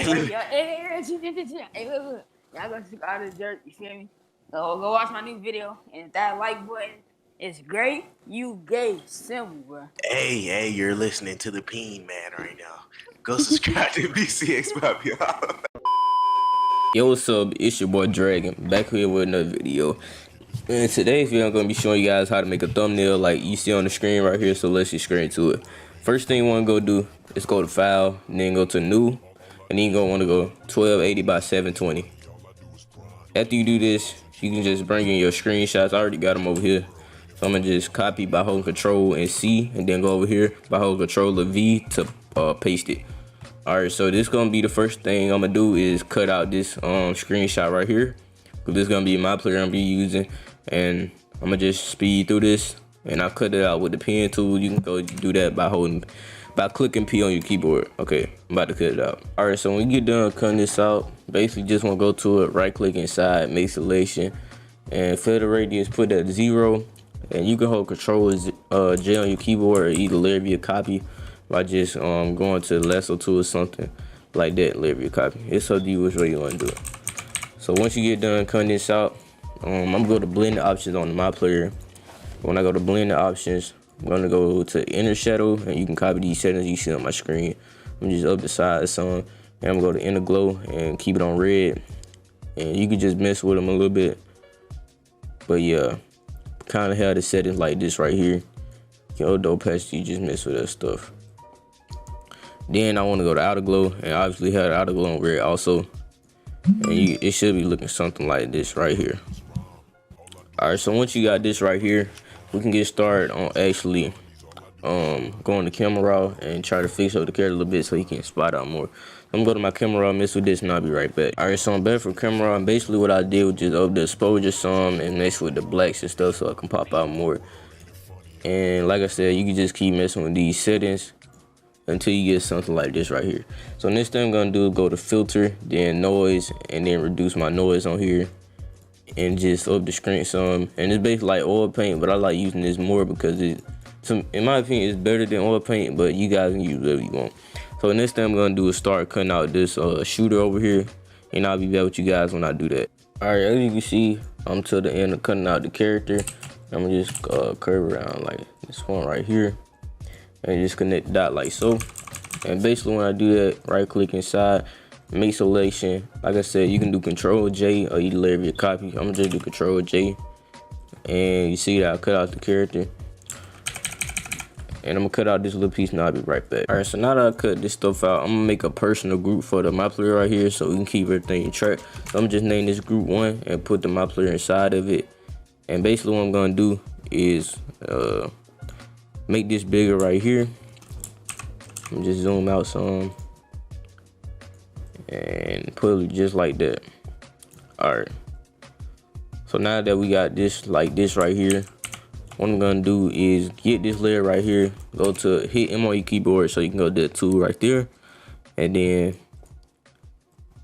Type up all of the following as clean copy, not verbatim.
Hey, look. Y'all go see all this dirt, you feel me? Go watch my new video, and if that like button is great, you gay. Simple, bro. Hey, you're listening to the Peen Man right now. Go subscribe to BCX Pop, y'all. Yo, what's up? It's your boy Dragon, back here with another video. And today's video I'm gonna be showing you guys how to make a thumbnail like you see on the screen right here. So let's get straight to it. First thing you wanna go do is go to File, and then go to New, and then you gonna wanna go 1280 by 720. After you do this, you can just bring in your screenshots. I already got them over here. So I'm gonna just copy by holding Control and C, and then go over here by holding Control and V to paste it. Alright, so this gonna be the first thing I'm gonna do is cut out this screenshot right here. This is gonna be my player I'm gonna be using, and I'm gonna just speed through this, and I'll cut it out with the pen tool. You can go do that by clicking P on your keyboard. Okay, I'm about to cut it out. Alright, so when you get done cutting this out, basically just wanna go to it, right click inside, make selection, and fill the radius, put that 0, and you can hold Control J on your keyboard or either layer via copy by just going to the lasso tool or something like that, layer via copy. It's up to you which way you wanna do it. So once you get done cutting this out, I'm gonna go to blend options on my player. When I go to blend options, I'm gonna go to inner shadow, and you can copy these settings you see on my screen. I'm just up the side some, and I'm gonna go to inner glow and keep it on red. And you can just mess with them a little bit. But yeah, kind of have the settings like this right here. Yo, opacity, you just mess with that stuff. Then I want to go to outer glow, and obviously have the outer glow on red also. And it should be looking something like this right here. Alright, so once you got this right here, we can get started on actually going to camera raw and try to fix up the character a little bit so you can spot out more. I'm gonna go to my camera raw, mess with this, and I'll be right back. Alright, so I'm back from camera raw, and basically what I did was just up the exposure some and mess with the blacks and stuff so I can pop out more. And like I said, you can just keep messing with these settings until you get something like this right here. So next thing I'm gonna do is go to filter, then noise, and then reduce my noise on here, and just up the screen some. And it's basically like oil paint, but I like using this more because in my opinion it's better than oil paint, but you guys can use whatever you want. So next thing I'm gonna do is start cutting out this shooter over here, and I'll be back with you guys when I do that. Alright, as you can see, I'm to the end of cutting out the character. I'm gonna just curve around like this one right here, and just connect the dot like so. And basically when I do that, right click inside, make selection. Like I said, you can do Control J or either layer via copy. I'm gonna just do Control J, and you see that I cut out the character, and I'm gonna cut out this little piece, and I'll be right back. Alright, so now that I cut this stuff out, I'm gonna make a personal group for the my player right here so we can keep everything in track. So I'm gonna just name this group 1 and put the my player inside of it. And basically what I'm gonna do is make this bigger right here. I'm just zoom out some and put it just like that. Alright, so now that we got this like this right here, what I'm gonna do is get this layer right here, go to hit M on your keyboard so you can go to that tool right there, and then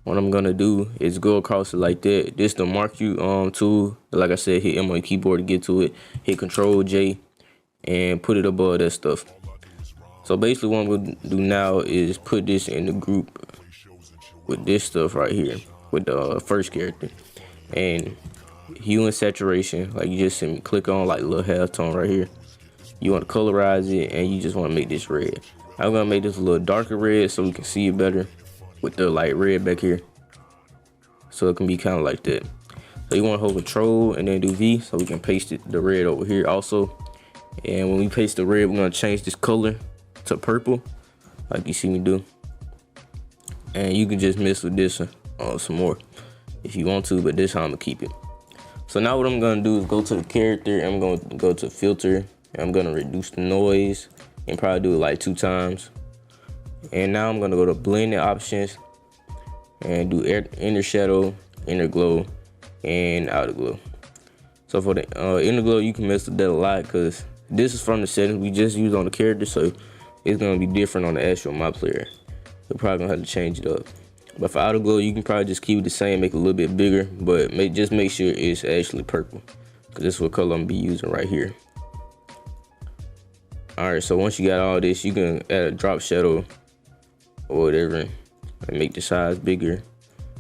what I'm gonna do is go across it like that. This the mark you tool. Like I said, hit M on your keyboard to get to it. Hit Control J and put it above that stuff. So basically what I'm gonna do now is put this in the group with this stuff right here, with the first character. And hue and saturation, like you just see me click on like a little halftone right here. You want to colorize it, and you just want to make this red. I'm gonna make this a little darker red so we can see it better with the light red back here, so it can be kind of like that. So you want to hold Control and then do V so we can paste the red over here also. And when we paste the red, we're gonna change this color to purple like you see me do, and you can just mess with this some more if you want to, but this how I'm gonna keep it. So now what I'm gonna do is go to the character, and I'm gonna go to filter, and I'm gonna reduce the noise and probably do it like 2 times. And now I'm gonna go to blending options and do inner shadow, inner glow, and outer glow. So for the inner glow, you can mess with that a lot because this is from the settings we just used on the character, so it's gonna be different on the actual my player. We're probably gonna have to change it up. But for outer glow, you can probably just keep it the same, make it a little bit bigger, but just make sure it's actually purple, because this is what color I'm gonna be using right here. Alright, so once you got all this, you can add a drop shadow or whatever, and make the size bigger.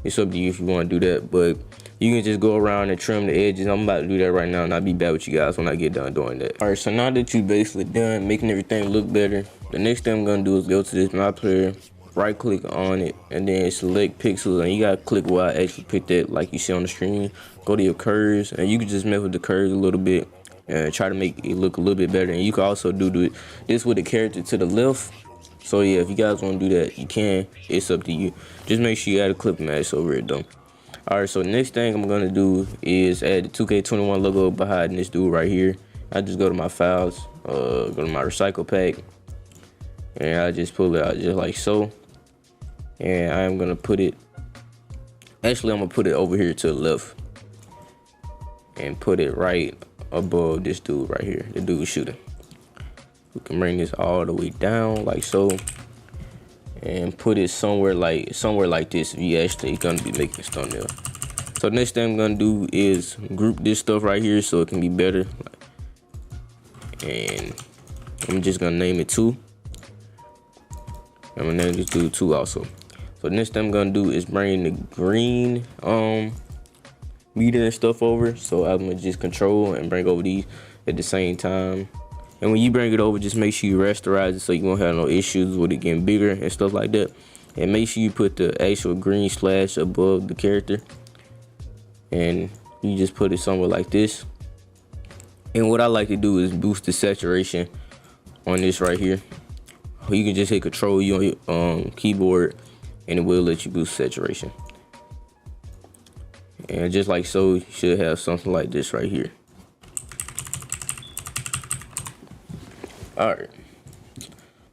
It's up to you if you want to do that, but you can just go around and trim the edges. I'm about to do that right now, and I'll be back with you guys when I get done doing that. All right, so now that you basically done making everything look better, the next thing I'm gonna do is go to this My Player, right click on it, and then select pixels, and you gotta click where I actually picked that, like you see on the screen. Go to your curves, and you can just mess with the curves a little bit and try to make it look a little bit better. And you can also do this with the character to the left. So yeah, if you guys want to do that, you can. It's up to you. Just make sure you add a clip mask over it though. Alright, so next thing I'm gonna do is add the 2K21 logo behind this dude right here. I just go to my files, go to my recycle pack, and I just pull it out just like so. And I'm gonna put it, actually I'm gonna put it over here to the left and put it right above this dude right here, the dude shooting. We can bring this all the way down like so, and put it somewhere like this if you actually gonna be making this thumbnail. So next thing I'm gonna do is group this stuff right here so it can be better. And I'm just gonna name it 2. I'm gonna name this dude 2 also. So next thing I'm gonna do is bring the green meter and stuff over. So I'm gonna just control and bring over these at the same time. And when you bring it over, just make sure you rasterize it so you won't have no issues with it getting bigger and stuff like that. And make sure you put the actual green slash above the character. And you just put it somewhere like this. And what I like to do is boost the saturation on this right here. You can just hit Control U on your keyboard, and it will let you boost saturation. And just like so, you should have something like this right here. Alright,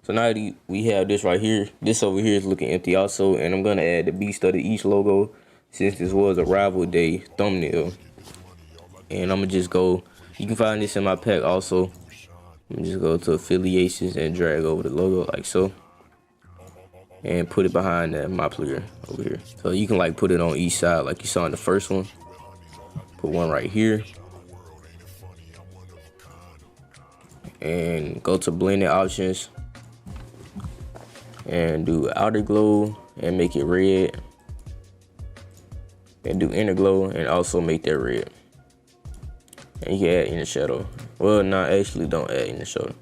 so now that we have this right here, this over here is looking empty also, and I'm gonna add the Beast of the East logo since this was a rival day thumbnail. And I'm gonna just go, you can find this in my pack also. I'm just go to affiliations and drag over the logo like so, and put it behind that My Player over here. So you can like put it on each side like you saw in the first one. Put one right here. And go to blending options and do outer glow and make it red, and do inner glow and also make that red. And you can add inner shadow. Well, no, actually don't add inner shadow.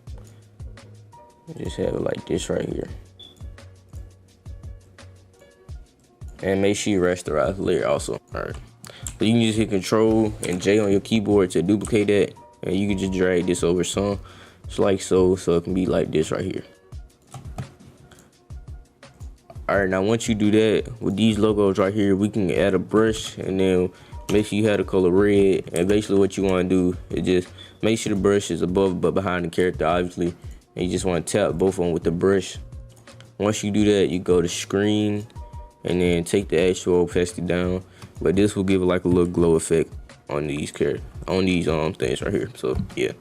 Just have it like this right here. And make sure you rasterize the layer also. Alright, so you can just hit Control and J on your keyboard to duplicate that, and you can just drag this over some, just like so, so it can be like this right here. Alright, now once you do that, with these logos right here, we can add a brush, and then make sure you have the color red. And basically what you want to do is just make sure the brush is above but behind the character, obviously. And you just want to tap both of them with the brush. Once you do that, you go to screen and then take the actual opacity down. But this will give it like a little glow effect on these things right here. So yeah.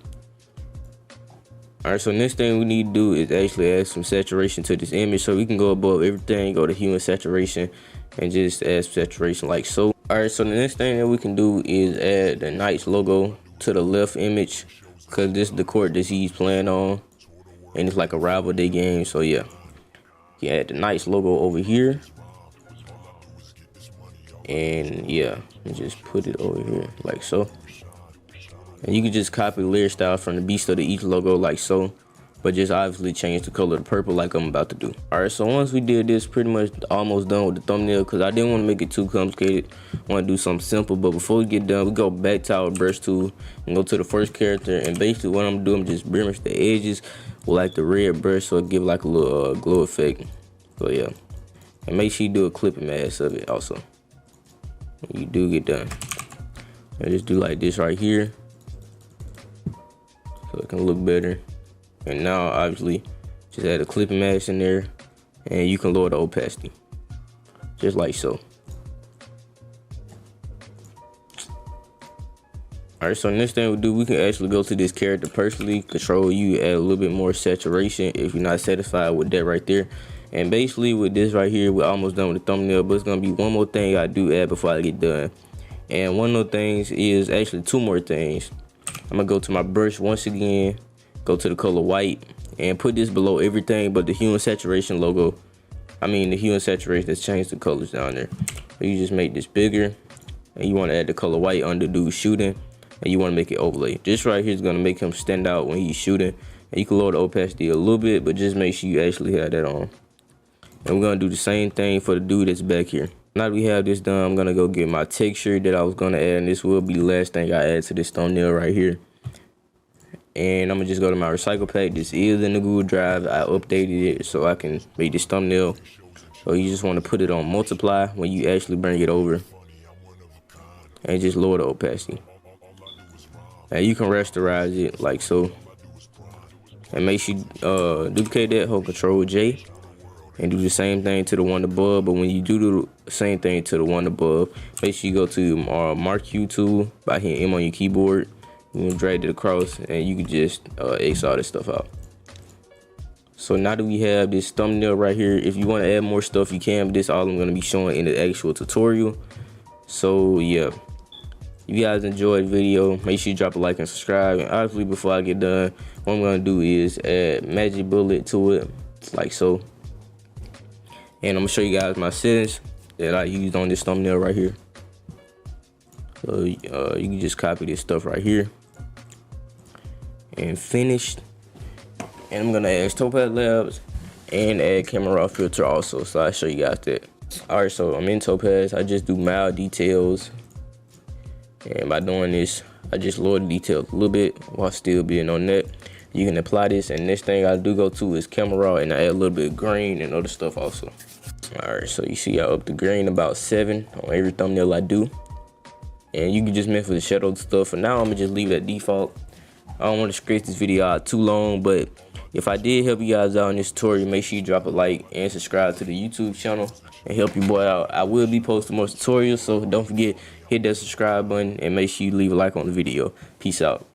Alright, so next thing we need to do is actually add some saturation to this image, so we can go above everything, go to hue and saturation, and just add saturation like so. Alright, so the next thing that we can do is add the Knights logo to the left image, because this is the court that he's playing on, and it's like a rival day game. So yeah, you add the Knights logo over here, and yeah, you just put it over here like so. And you can just copy the layer style from the Beast of the East logo like so, but just obviously change the color to purple like I'm about to do. Alright, so once we did this, pretty much almost done with the thumbnail, because I didn't want to make it too complicated. I want to do something simple. But before we get done, we go back to our brush tool and go to the first character, and basically what I'm doing, I'm just blemish the edges with like the red brush so it give like a little glow effect. So yeah, and make sure you do a clipping mask of it also when you do get done. And just do like this right here so it can look better. And now obviously just add a clipping mask in there, and you can lower the opacity just like so. Alright, so next thing we do, we can actually go to this character personally, Control U, add a little bit more saturation if you're not satisfied with that right there. And basically with this right here, we're almost done with the thumbnail, but it's gonna be one more thing I do add before I get done. And one of the things is actually two more things. I'm gonna go to my brush once again, go to the color white, and put this below everything but the hue and saturation logo. the hue and saturation, let's change the colors down there. So you just make this bigger, and you want to add the color white under dude shooting, and you want to make it overlay. This right here is going to make him stand out when he's shooting. And you can lower the opacity a little bit, but just make sure you actually have that on. And we're going to do the same thing for the dude that's back here. Now that we have this done, I'm going to go get my texture that I was going to add, and this will be the last thing I add to this thumbnail right here. And I'm going to just go to my recycle pack. This is in the Google Drive. I updated it so I can make this thumbnail. So you just want to put it on multiply when you actually bring it over. And just lower the opacity. And you can rasterize it like so. And make sure you duplicate that, hold Control J. And do the same thing to the one above. But when you do the same thing to the one above, make sure you go to Mark Q tool by hitting M on your keyboard. You can drag it across and you can just X all this stuff out. So now that we have this thumbnail right here, if you want to add more stuff, you can. But this all I'm going to be showing in the actual tutorial. So yeah. If you guys enjoyed the video, make sure you drop a like and subscribe. And obviously, before I get done, what I'm going to do is add magic bullet to it, like so. And I'm going to show you guys my settings that I used on this thumbnail right here. So you can just copy this stuff right here. And finished. And I'm going to add Topaz Labs and add camera raw filter also. So I'll show you guys that. Alright, so I'm in Topaz. I just do mild details. And by doing this, I just lower the details a little bit while still being on that. You can apply this, and next thing I do go to is camera raw, and I add a little bit of green and other stuff also. Alright, so you see I up the green about 7 on every thumbnail I do. And you can just mess with the shadow stuff. For now, I'm gonna just leave it at default. I don't want to stretch this video out too long, but if I did help you guys out in this tutorial, make sure you drop a like and subscribe to the YouTube channel and help your boy out. I will be posting more tutorials, so don't forget, hit that subscribe button and make sure you leave a like on the video. Peace out.